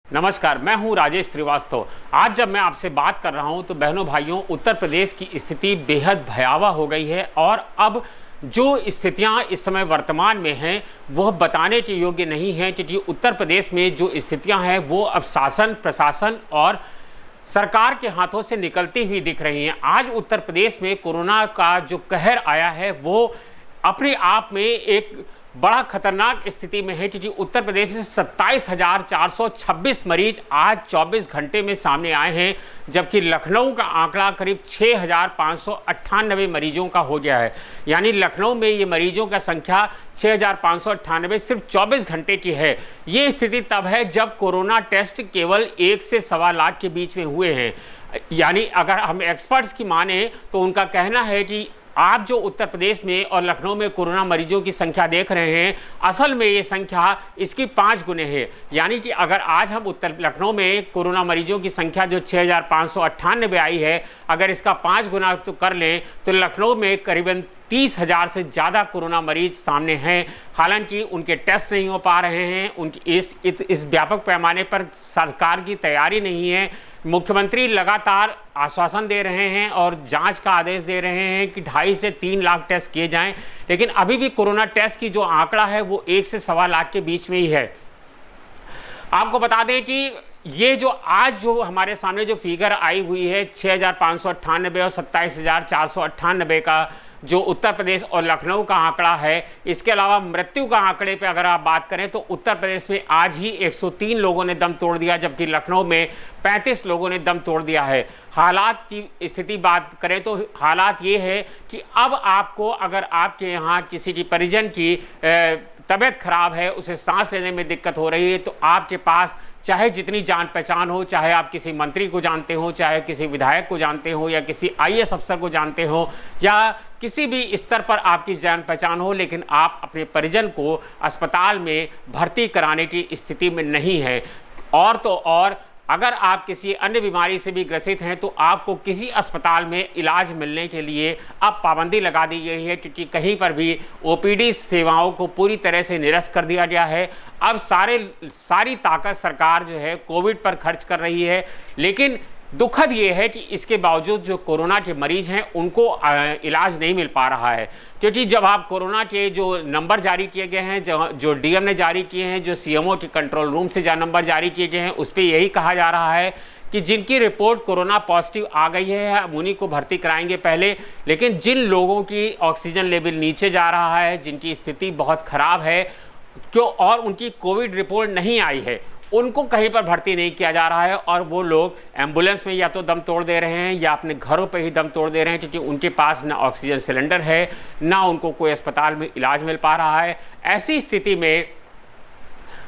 नमस्कार, मैं हूं राजेश श्रीवास्तव। आज जब मैं आपसे बात कर रहा हूं तो बहनों भाइयों, उत्तर प्रदेश की स्थिति बेहद भयावह हो गई है और अब जो स्थितियां इस समय वर्तमान में हैं वह बताने के योग्य नहीं हैं, क्योंकि उत्तर प्रदेश में जो स्थितियां हैं वो अब शासन, प्रशासन और सरकार के हाथों से निकलती हुई दिख रही हैं। आज उत्तर प्रदेश में कोरोना का जो कहर आया है वो अपने आप में एक बड़ा खतरनाक स्थिति में है, क्योंकि उत्तर प्रदेश से 27,426 मरीज आज 24 घंटे में सामने आए हैं, जबकि लखनऊ का आंकड़ा करीब 6,598 मरीजों का हो गया है। यानी लखनऊ में ये मरीजों का संख्या 6,598 सिर्फ 24 घंटे की है। ये स्थिति तब है जब कोरोना टेस्ट केवल 1 से सवा लाख के बीच में हुए हैं। यानी अगर हम एक्सपर्ट्स की माने तो उनका कहना है कि आप जो उत्तर प्रदेश में और लखनऊ में कोरोना मरीजों की संख्या देख रहे हैं, असल में ये संख्या इसकी 5 गुने है। यानी कि अगर आज हम लखनऊ में कोरोना मरीजों की संख्या जो 6,598 आई है, अगर इसका 5 गुना तो कर लें तो लखनऊ में करीबन 30,000 से ज़्यादा कोरोना मरीज सामने हैं। हालांकि उनके टेस्ट नहीं हो पा रहे हैं, उनकी इस व्यापक पैमाने पर सरकार की तैयारी नहीं है। मुख्यमंत्री लगातार आश्वासन दे रहे हैं और जांच का आदेश दे रहे हैं कि 2.5 से 3 लाख टेस्ट किए जाएं, लेकिन अभी भी कोरोना टेस्ट की जो आंकड़ा है वो 1 से सवा लाख के बीच में ही है। आपको बता दें कि ये जो आज जो हमारे सामने जो फिगर आई हुई है 6,598 और 27,498 का जो उत्तर प्रदेश और लखनऊ का आंकड़ा है, इसके अलावा मृत्यु का आंकड़े पे अगर आप बात करें तो उत्तर प्रदेश में आज ही 103 लोगों ने दम तोड़ दिया, जबकि लखनऊ में 35 लोगों ने दम तोड़ दिया है। हालात की स्थिति बात करें तो हालात ये है कि अब आपको अगर आपके यहाँ किसी की परिजन की तबीयत खराब है, उसे सांस लेने में दिक्कत हो रही है, तो आपके पास चाहे जितनी जान पहचान हो, चाहे आप किसी मंत्री को जानते हो, चाहे किसी विधायक को जानते हो, या किसी IAS अफसर को जानते हो, या किसी भी स्तर पर आपकी जान पहचान हो, लेकिन आप अपने परिजन को अस्पताल में भर्ती कराने की स्थिति में नहीं है। और तो और अगर आप किसी अन्य बीमारी से भी ग्रसित हैं तो आपको किसी अस्पताल में इलाज मिलने के लिए अब पाबंदी लगा दी गई है, क्योंकि कहीं पर भी OPD सेवाओं को पूरी तरह से निरस्त कर दिया गया है। अब सारी ताकत सरकार जो है कोविड पर खर्च कर रही है, लेकिन दुखद ये है कि इसके बावजूद जो कोरोना के मरीज हैं उनको इलाज नहीं मिल पा रहा है, क्योंकि जब आप कोरोना के जो नंबर जारी किए गए हैं, जो DM ने जारी किए हैं, जो CMO के कंट्रोल रूम से जो नंबर जारी किए गए हैं, उस पर यही कहा जा रहा है कि जिनकी रिपोर्ट कोरोना पॉजिटिव आ गई है हम उन्हीं को भर्ती कराएंगे पहले, लेकिन जिन लोगों की ऑक्सीजन लेवल नीचे जा रहा है, जिनकी स्थिति बहुत ख़राब है क्यों और उनकी कोविड रिपोर्ट नहीं आई है, उनको कहीं पर भर्ती नहीं किया जा रहा है। और वो लोग एम्बुलेंस में या तो दम तोड़ दे रहे हैं या अपने घरों पे ही दम तोड़ दे रहे हैं, क्योंकि उनके पास ना ऑक्सीजन सिलेंडर है, ना उनको कोई अस्पताल में इलाज मिल पा रहा है। ऐसी स्थिति में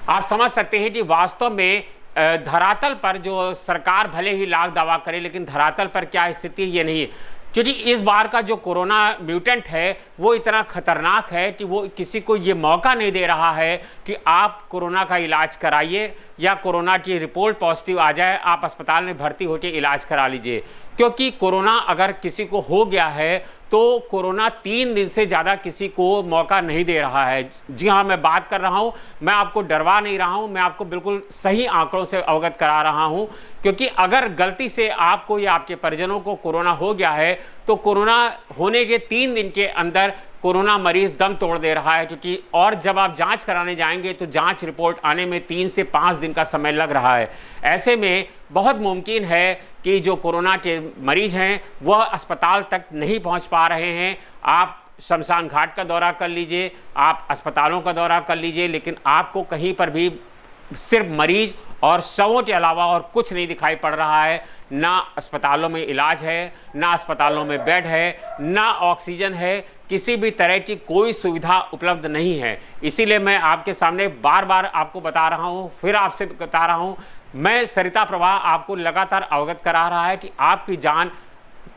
आप समझ सकते हैं कि वास्तव में धरातल पर जो सरकार भले ही लाख दावा करे, लेकिन धरातल पर क्या स्थिति ये नहीं है, क्योंकि इस बार का जो कोरोना म्यूटेंट है वो इतना खतरनाक है कि वो किसी को ये मौका नहीं दे रहा है कि आप कोरोना का इलाज कराइए या कोरोना की रिपोर्ट पॉजिटिव आ जाए आप अस्पताल में भर्ती होकर इलाज करा लीजिए। क्योंकि कोरोना अगर किसी को हो गया है तो कोरोना 3 दिन से ज़्यादा किसी को मौका नहीं दे रहा है। जी हाँ, मैं बात कर रहा हूँ, मैं आपको डरवा नहीं रहा हूँ, मैं आपको बिल्कुल सही आंकड़ों से अवगत करा रहा हूँ, क्योंकि अगर गलती से आपको या आपके परिजनों को कोरोना हो गया है तो कोरोना होने के 3 दिन के अंदर कोरोना मरीज दम तोड़ दे रहा है, क्योंकि और जब आप जांच कराने जाएंगे तो जांच रिपोर्ट आने में 3 से 5 दिन का समय लग रहा है। ऐसे में बहुत मुमकिन है कि जो कोरोना के मरीज हैं वह अस्पताल तक नहीं पहुंच पा रहे हैं। आप शमशान घाट का दौरा कर लीजिए, आप अस्पतालों का दौरा कर लीजिए, लेकिन आपको कहीं पर भी सिर्फ मरीज और शवों के अलावा और कुछ नहीं दिखाई पड़ रहा है। ना अस्पतालों में इलाज है, ना अस्पतालों में बेड है, ना ऑक्सीजन है, किसी भी तरह की कोई सुविधा उपलब्ध नहीं है। इसीलिए मैं आपके सामने बार बार आपको बता रहा हूँ, फिर आपसे बता रहा हूँ, मैं सरिता प्रभा आपको लगातार अवगत करा रहा है कि आपकी जान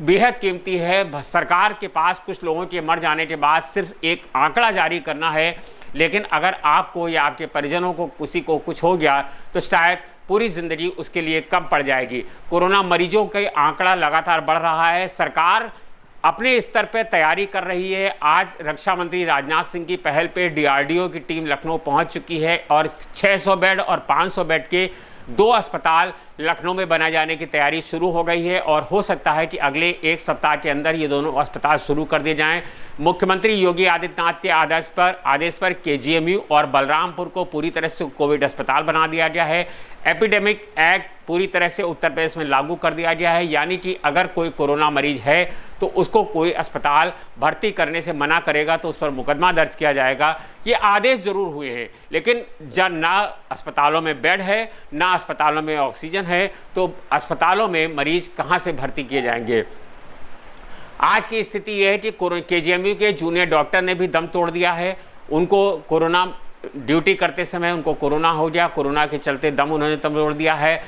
बेहद कीमती है। सरकार के पास कुछ लोगों के मर जाने के बाद सिर्फ एक आंकड़ा जारी करना है, लेकिन अगर आपको या आपके परिजनों को किसी को कुछ हो गया तो शायद पूरी ज़िंदगी उसके लिए कम पड़ जाएगी। कोरोना मरीजों का आंकड़ा लगातार बढ़ रहा है, सरकार अपने स्तर पर तैयारी कर रही है। आज रक्षा मंत्री राजनाथ सिंह की पहल पे DRDO की टीम लखनऊ पहुंच चुकी है और 600 बेड और 500 बेड के 2 अस्पताल लखनऊ में बनाए जाने की तैयारी शुरू हो गई है और हो सकता है कि अगले 1 सप्ताह के अंदर ये दोनों अस्पताल शुरू कर दिए जाएं। मुख्यमंत्री योगी आदित्यनाथ के आदेश पर केजीएमयू और बलरामपुर को पूरी तरह से कोविड अस्पताल बना दिया गया है। एपिडेमिक एक्ट पूरी तरह से उत्तर प्रदेश में लागू कर दिया गया है, यानी कि अगर कोई कोरोना मरीज है तो उसको कोई अस्पताल भर्ती करने से मना करेगा तो उस पर मुकदमा दर्ज किया जाएगा। ये आदेश जरूर हुए हैं, लेकिन जब ना अस्पतालों में बेड है ना अस्पतालों में ऑक्सीजन है तो अस्पतालों में मरीज कहाँ से भर्ती किए जाएंगे। आज की स्थिति यह है कि केजीएमयू के जूनियर डॉक्टर ने भी दम तोड़ दिया है। उनको कोरोना ड्यूटी करते समय उनको कोरोना हो गया, कोरोना के चलते दम उन्होंने तोड़ दिया है।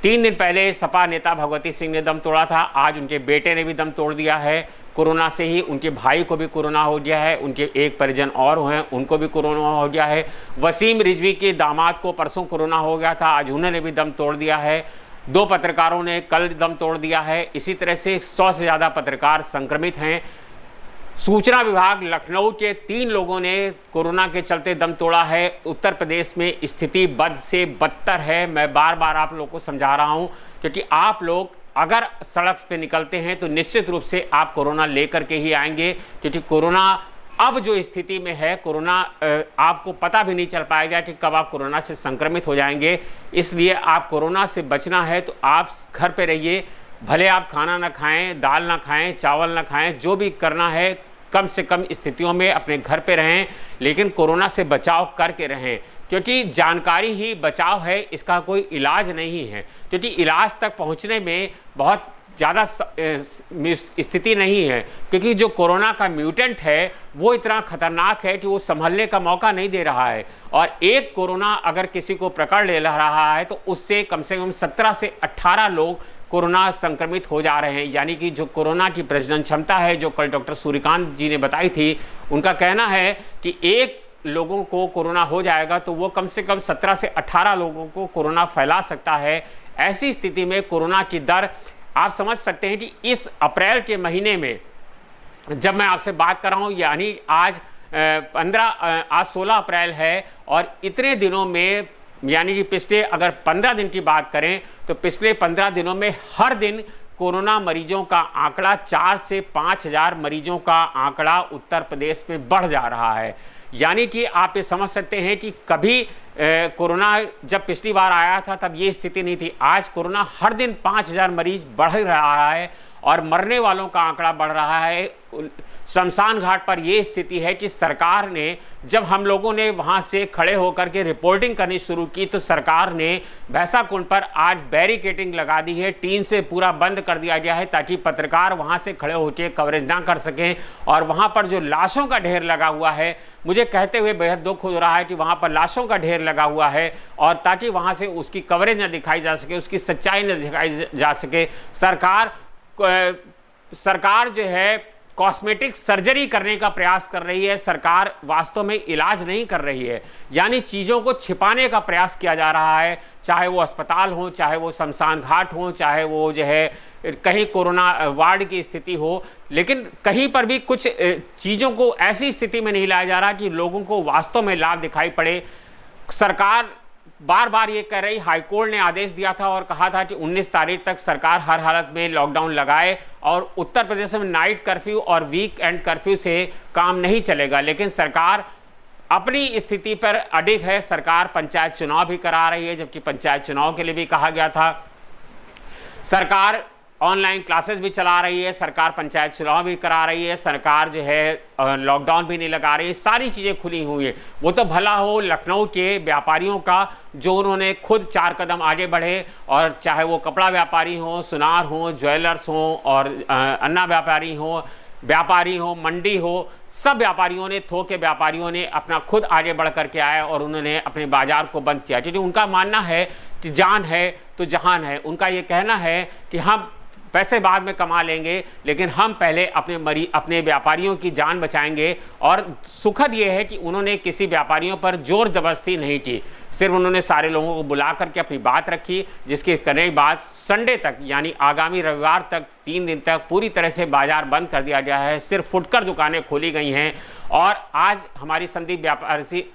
3 दिन पहले सपा नेता भगवती सिंह ने दम तोड़ा था, आज उनके बेटे ने भी दम तोड़ दिया है कोरोना से ही। उनके भाई को भी कोरोना हो गया है, उनके एक परिजन और हैं उनको भी कोरोना हो गया है। वसीम रिजवी के दामाद को परसों कोरोना हो गया था, आज उन्होंने भी दम तोड़ दिया है। 2 पत्रकारों ने कल दम तोड़ दिया है। इसी तरह से 100 से ज़्यादा पत्रकार संक्रमित हैं। सूचना विभाग लखनऊ के 3 लोगों ने कोरोना के चलते दम तोड़ा है। उत्तर प्रदेश में स्थिति बद से बदतर है। मैं बार बार आप लोगों को समझा रहा हूं, क्योंकि आप लोग अगर सड़क पे निकलते हैं तो निश्चित रूप से आप कोरोना लेकर के ही आएंगे, क्योंकि कोरोना अब जो स्थिति में है, कोरोना आपको पता भी नहीं चल पाएगा कि कब आप कोरोना से संक्रमित हो जाएंगे। इसलिए आप कोरोना से बचना है तो आप घर पे रहिए, भले आप खाना ना खाएं, दाल ना खाएं, चावल ना खाएं, जो भी करना है कम से कम स्थितियों में अपने घर पे रहें, लेकिन कोरोना से बचाव करके रहें, क्योंकि जानकारी ही बचाव है, इसका कोई इलाज नहीं है। क्योंकि इलाज तक पहुंचने में बहुत ज़्यादा स्थिति नहीं है, क्योंकि जो कोरोना का म्यूटेंट है वो इतना खतरनाक है कि वो संभलने का मौका नहीं दे रहा है। और एक कोरोना अगर किसी को पकड़ ले रहा है तो उससे कम से कम 17 से 18 लोग कोरोना संक्रमित हो जा रहे हैं। यानी कि जो कोरोना की प्रजनन क्षमता है, जो कल डॉक्टर सूर्यकांत जी ने बताई थी, उनका कहना है कि एक लोगों को कोरोना हो जाएगा तो वो कम से कम 17 से 18 लोगों को कोरोना फैला सकता है। ऐसी स्थिति में कोरोना की दर आप समझ सकते हैं कि इस अप्रैल के महीने में जब मैं आपसे बात कर रहा हूँ, यानी आज 16 अप्रैल है, और इतने दिनों में यानी कि पिछले अगर 15 दिन की बात करें तो पिछले 15 दिनों में हर दिन कोरोना मरीजों का आंकड़ा 4 से 5 हज़ार मरीजों का आंकड़ा उत्तर प्रदेश में बढ़ जा रहा है। यानी कि आप ये समझ सकते हैं कि कभी कोरोना जब पिछली बार आया था तब ये स्थिति नहीं थी। आज कोरोना हर दिन 5 हज़ार मरीज बढ़ रहा है और मरने वालों का आंकड़ा बढ़ रहा है। शमशान घाट पर ये स्थिति है कि सरकार ने, जब हम लोगों ने वहाँ से खड़े होकर के रिपोर्टिंग करनी शुरू की तो सरकार ने भैंसा कुंड पर आज बैरिकेडिंग लगा दी है, टीन से पूरा बंद कर दिया गया है ताकि पत्रकार वहाँ से खड़े होकर कवरेज ना कर सकें। और वहाँ पर जो लाशों का ढेर लगा हुआ है, मुझे कहते हुए बेहद दुख हो रहा है कि वहाँ पर लाशों का ढेर लगा हुआ है, और ताकि वहाँ से उसकी कवरेज न दिखाई जा सके, उसकी सच्चाई न दिखाई जा सके। सरकार जो है कॉस्मेटिक सर्जरी करने का प्रयास कर रही है, सरकार वास्तव में इलाज नहीं कर रही है। यानी चीज़ों को छिपाने का प्रयास किया जा रहा है, चाहे वो अस्पताल हो, चाहे वो शमशान घाट हो, चाहे वो जो है कहीं कोरोना वार्ड की स्थिति हो, लेकिन कहीं पर भी कुछ चीज़ों को ऐसी स्थिति में नहीं लाया जा रहा कि लोगों को वास्तव में लाभ दिखाई पड़े। सरकार बार बार ये कह रही, हाईकोर्ट ने आदेश दिया था और कहा था कि 19 तारीख तक सरकार हर हालत में लॉकडाउन लगाए, और उत्तर प्रदेश में नाइट कर्फ्यू और वीक एंड कर्फ्यू से काम नहीं चलेगा। लेकिन सरकार अपनी स्थिति पर अडिग है। सरकार पंचायत चुनाव भी करा रही है, जबकि पंचायत चुनाव के लिए भी कहा गया था। सरकार ऑनलाइन क्लासेस भी चला रही है, सरकार पंचायत चुनाव भी करा रही है, सरकार जो है लॉकडाउन भी नहीं लगा रही है, सारी चीज़ें खुली हुई हैं। वो तो भला हो लखनऊ के व्यापारियों का, जो उन्होंने खुद 4 कदम आगे बढ़े, और चाहे वो कपड़ा व्यापारी हो, सुनार हो, ज्वेलर्स हो, और अन्ना व्यापारी हो, मंडी हो, सब व्यापारियों ने, थोक के व्यापारियों ने अपना खुद आगे बढ़ करके आए और उन्होंने अपने बाजार को बंद किया, क्योंकि उनका मानना है कि जान है तो जहान है। उनका ये कहना है कि हम पैसे बाद में कमा लेंगे, लेकिन हम पहले अपने व्यापारियों की जान बचाएंगे। और सुखद ये है कि उन्होंने किसी व्यापारियों पर जोर जबरदस्ती नहीं की। सिर्फ उन्होंने सारे लोगों को बुला करके अपनी बात रखी, जिसके करने के बाद संडे तक यानी आगामी रविवार तक 3 दिन तक पूरी तरह से बाजार बंद कर दिया गया है। सिर्फ फुटकर दुकानें खोली गई हैं। और आज हमारी संदीप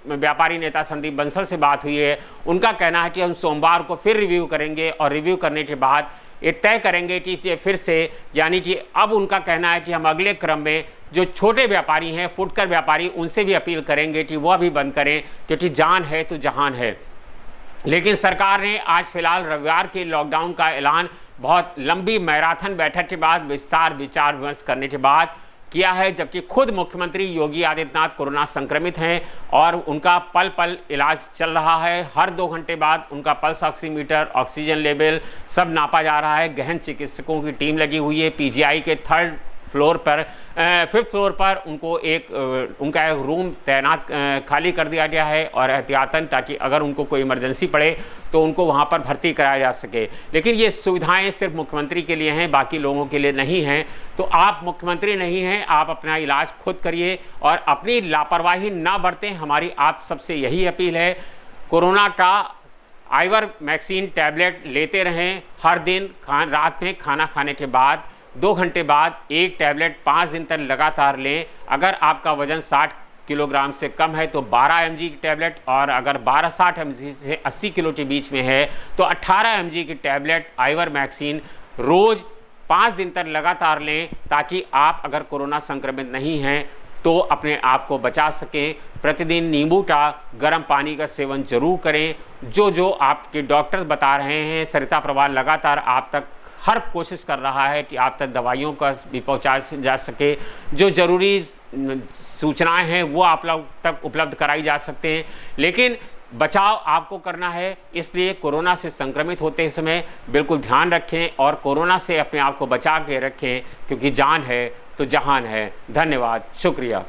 व्यापारी नेता संदीप बंसल से बात हुई है। उनका कहना है कि हम सोमवार को फिर रिव्यू करेंगे और रिव्यू करने के बाद ये तय करेंगे कि फिर से, यानी कि अब उनका कहना है कि हम अगले क्रम में जो छोटे व्यापारी हैं, फुटकर व्यापारी, उनसे भी अपील करेंगे कि वह भी बंद करें, क्योंकि जान है तो जहान है। लेकिन सरकार ने आज फिलहाल रविवार के लॉकडाउन का ऐलान बहुत लंबी मैराथन बैठक के बाद विचार विमर्श करने के बाद किया है, जबकि खुद मुख्यमंत्री योगी आदित्यनाथ कोरोना संक्रमित हैं और उनका पल पल इलाज चल रहा है। हर 2 घंटे बाद उनका पल्स ऑक्सीमीटर, ऑक्सीजन लेवल सब नापा जा रहा है। गहन चिकित्सकों की टीम लगी हुई है। पीजीआई के 5th फ्लोर पर उनको उनका एक रूम तैनात खाली कर दिया गया है और एहतियातन, ताकि अगर उनको कोई इमरजेंसी पड़े तो उनको वहां पर भर्ती कराया जा सके। लेकिन ये सुविधाएं सिर्फ मुख्यमंत्री के लिए हैं, बाकी लोगों के लिए नहीं हैं। तो आप मुख्यमंत्री नहीं हैं, आप अपना इलाज खुद करिए और अपनी लापरवाही ना बरतें। हमारी आप सबसे यही अपील है। कोरोना का आइवरमेक्टिन टैबलेट लेते रहें। हर दिन रात में खाना खाने के बाद 2 घंटे बाद एक टैबलेट 5 दिन तक लगातार लें। अगर आपका वजन 60 किलोग्राम से कम है तो 12 mg की टैबलेट, और अगर 12-60 mg से 80 किलो के बीच में है तो 18 mg की टैबलेट आइवरमेक्टिन रोज 5 दिन तक लगातार लें, ताकि आप अगर कोरोना संक्रमित नहीं हैं तो अपने आप को बचा सकें। प्रतिदिन नींबू का गर्म पानी का सेवन जरूर करें। जो आपके डॉक्टर्स बता रहे हैं, सरिता प्रवाल लगातार आप तक हर कोशिश कर रहा है कि आप तक दवाइयों का भी पहुंचाया जा सके। जो ज़रूरी सूचनाएं हैं वो आप लोग तक उपलब्ध कराई जा सकते हैं। लेकिन बचाव आपको करना है, इसलिए कोरोना से संक्रमित होते समय बिल्कुल ध्यान रखें और कोरोना से अपने आप को बचा के रखें, क्योंकि जान है तो जहान है। धन्यवाद, शुक्रिया।